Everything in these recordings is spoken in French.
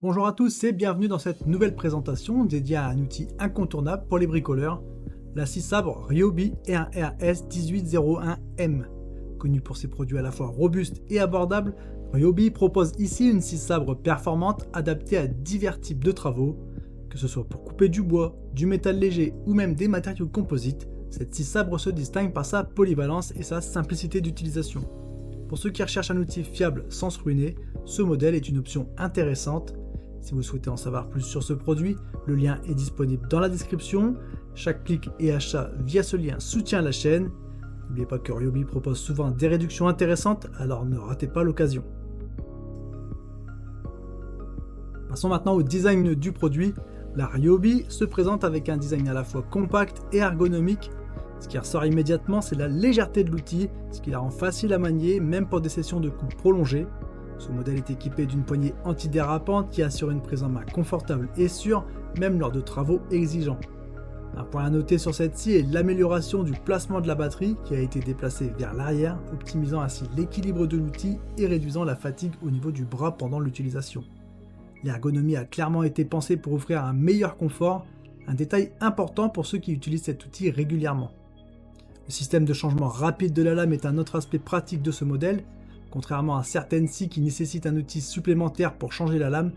Bonjour à tous et bienvenue dans cette nouvelle présentation dédiée à un outil incontournable pour les bricoleurs, la scie sabre Ryobi R&RS 1801M. Connu pour ses produits à la fois robustes et abordables, Ryobi propose ici une scie sabre performante adaptée à divers types de travaux. Que ce soit pour couper du bois, du métal léger ou même des matériaux composites, cette scie sabre se distingue par sa polyvalence et sa simplicité d'utilisation. Pour ceux qui recherchent un outil fiable sans se ruiner, ce modèle est une option intéressante. Si vous souhaitez en savoir plus sur ce produit, le lien est disponible dans la description. Chaque clic et achat via ce lien soutient la chaîne. N'oubliez pas que Ryobi propose souvent des réductions intéressantes, alors ne ratez pas l'occasion. Passons maintenant au design du produit. La Ryobi se présente avec un design à la fois compact et ergonomique. Ce qui ressort immédiatement, c'est la légèreté de l'outil, ce qui la rend facile à manier, même pour des sessions de coupe prolongées. Ce modèle est équipé d'une poignée antidérapante qui assure une prise en main confortable et sûre, même lors de travaux exigeants. Un point à noter sur cette scie est l'amélioration du placement de la batterie qui a été déplacée vers l'arrière, optimisant ainsi l'équilibre de l'outil et réduisant la fatigue au niveau du bras pendant l'utilisation. L'ergonomie a clairement été pensée pour offrir un meilleur confort, un détail important pour ceux qui utilisent cet outil régulièrement. Le système de changement rapide de la lame est un autre aspect pratique de ce modèle. Contrairement à certaines scies qui nécessitent un outil supplémentaire pour changer la lame,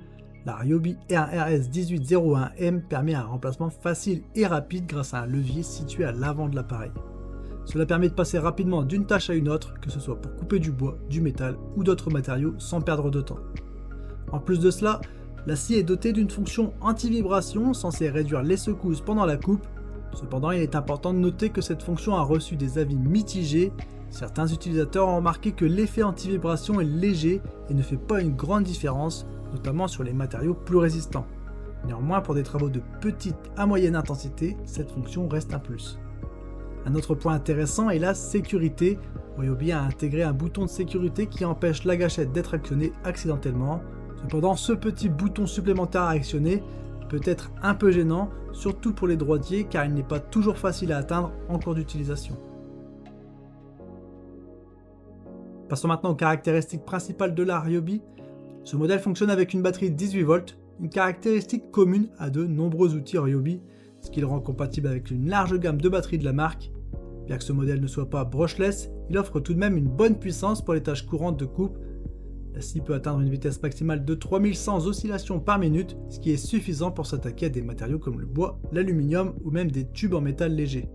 la Ryobi R&RS 1801M permet un remplacement facile et rapide grâce à un levier situé à l'avant de l'appareil. Cela permet de passer rapidement d'une tâche à une autre, que ce soit pour couper du bois, du métal ou d'autres matériaux sans perdre de temps. En plus de cela, la scie est dotée d'une fonction anti-vibration censée réduire les secousses pendant la coupe. Cependant, il est important de noter que cette fonction a reçu des avis mitigés. Certains utilisateurs ont remarqué que l'effet anti-vibration est léger et ne fait pas une grande différence, notamment sur les matériaux plus résistants. Néanmoins, pour des travaux de petite à moyenne intensité, cette fonction reste un plus. Un autre point intéressant est la sécurité. Ryobi a intégré un bouton de sécurité qui empêche la gâchette d'être actionnée accidentellement. Cependant, ce petit bouton supplémentaire à actionner peut être un peu gênant, surtout pour les droitiers car il n'est pas toujours facile à atteindre en cours d'utilisation. Passons maintenant aux caractéristiques principales de la Ryobi. Ce modèle fonctionne avec une batterie 18 volts, une caractéristique commune à de nombreux outils Ryobi, ce qui le rend compatible avec une large gamme de batteries de la marque. Bien que ce modèle ne soit pas brushless, il offre tout de même une bonne puissance pour les tâches courantes de coupe. La scie peut atteindre une vitesse maximale de 3100 oscillations par minute, ce qui est suffisant pour s'attaquer à des matériaux comme le bois, l'aluminium ou même des tubes en métal léger.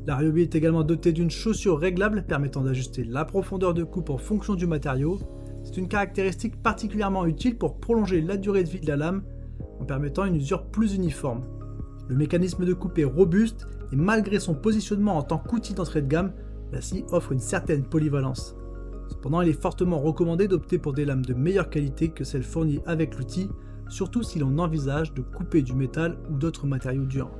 La Ryobi est également dotée d'une chaussure réglable permettant d'ajuster la profondeur de coupe en fonction du matériau. C'est une caractéristique particulièrement utile pour prolonger la durée de vie de la lame en permettant une usure plus uniforme. Le mécanisme de coupe est robuste et malgré son positionnement en tant qu'outil d'entrée de gamme, la scie offre une certaine polyvalence. Cependant, il est fortement recommandé d'opter pour des lames de meilleure qualité que celles fournies avec l'outil, surtout si l'on envisage de couper du métal ou d'autres matériaux durs.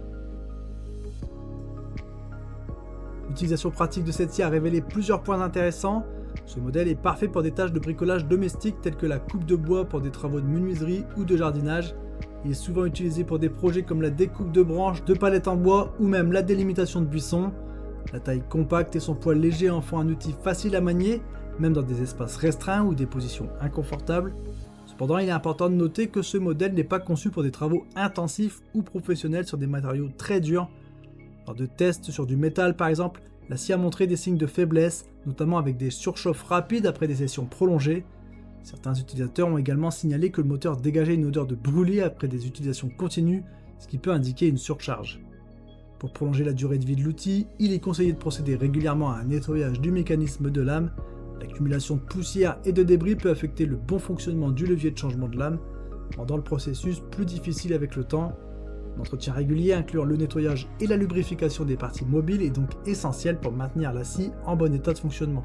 L'utilisation pratique de cette scie a révélé plusieurs points intéressants. Ce modèle est parfait pour des tâches de bricolage domestique telles que la coupe de bois pour des travaux de menuiserie ou de jardinage. Il est souvent utilisé pour des projets comme la découpe de branches, de palettes en bois ou même la délimitation de buissons. La taille compacte et son poids léger en font un outil facile à manier, même dans des espaces restreints ou des positions inconfortables. Cependant, il est important de noter que ce modèle n'est pas conçu pour des travaux intensifs ou professionnels sur des matériaux très durs. Lors de tests sur du métal par exemple, la scie a montré des signes de faiblesse, notamment avec des surchauffes rapides après des sessions prolongées. Certains utilisateurs ont également signalé que le moteur dégageait une odeur de brûlé après des utilisations continues, ce qui peut indiquer une surcharge. Pour prolonger la durée de vie de l'outil, il est conseillé de procéder régulièrement à un nettoyage du mécanisme de lame. L'accumulation de poussière et de débris peut affecter le bon fonctionnement du levier de changement de lame, rendant le processus plus difficile avec le temps. L'entretien régulier incluant le nettoyage et la lubrification des parties mobiles est donc essentiel pour maintenir la scie en bon état de fonctionnement.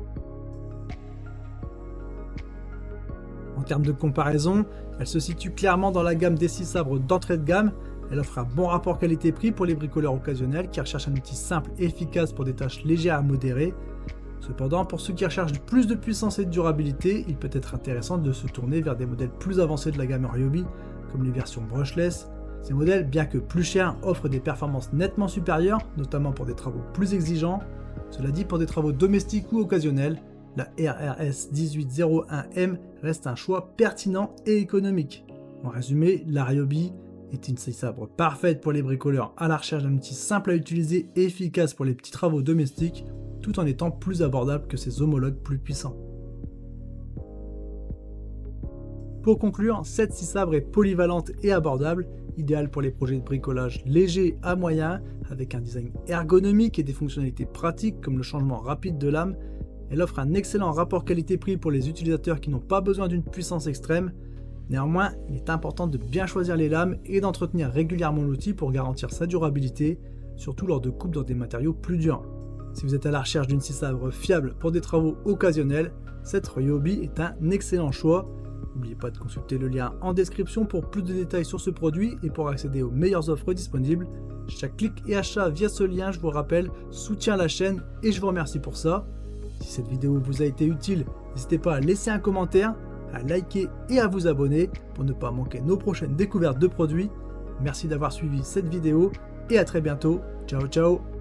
En termes de comparaison, elle se situe clairement dans la gamme des scies sabres d'entrée de gamme. Elle offre un bon rapport qualité-prix pour les bricoleurs occasionnels qui recherchent un outil simple et efficace pour des tâches légères à modérées. Cependant, pour ceux qui recherchent plus de puissance et de durabilité, il peut être intéressant de se tourner vers des modèles plus avancés de la gamme Ryobi, comme les versions brushless. Ces modèles, bien que plus chers, offrent des performances nettement supérieures, notamment pour des travaux plus exigeants. Cela dit, pour des travaux domestiques ou occasionnels, la R&RS 1801M reste un choix pertinent et économique. En résumé, la Ryobi est une scie sabre parfaite pour les bricoleurs à la recherche d'un outil simple à utiliser et efficace pour les petits travaux domestiques, tout en étant plus abordable que ses homologues plus puissants. Pour conclure, cette scie sabre est polyvalente et abordable, idéale pour les projets de bricolage légers à moyen, avec un design ergonomique et des fonctionnalités pratiques comme le changement rapide de lame. Elle offre un excellent rapport qualité-prix pour les utilisateurs qui n'ont pas besoin d'une puissance extrême. Néanmoins, il est important de bien choisir les lames et d'entretenir régulièrement l'outil pour garantir sa durabilité, surtout lors de coupes dans des matériaux plus durs. Si vous êtes à la recherche d'une scie sabre fiable pour des travaux occasionnels, cette Ryobi est un excellent choix. N'oubliez pas de consulter le lien en description pour plus de détails sur ce produit et pour accéder aux meilleures offres disponibles. Chaque clic et achat via ce lien, je vous rappelle, soutient la chaîne et je vous remercie pour ça. Si cette vidéo vous a été utile, n'hésitez pas à laisser un commentaire, à liker et à vous abonner pour ne pas manquer nos prochaines découvertes de produits. Merci d'avoir suivi cette vidéo et à très bientôt. Ciao ciao.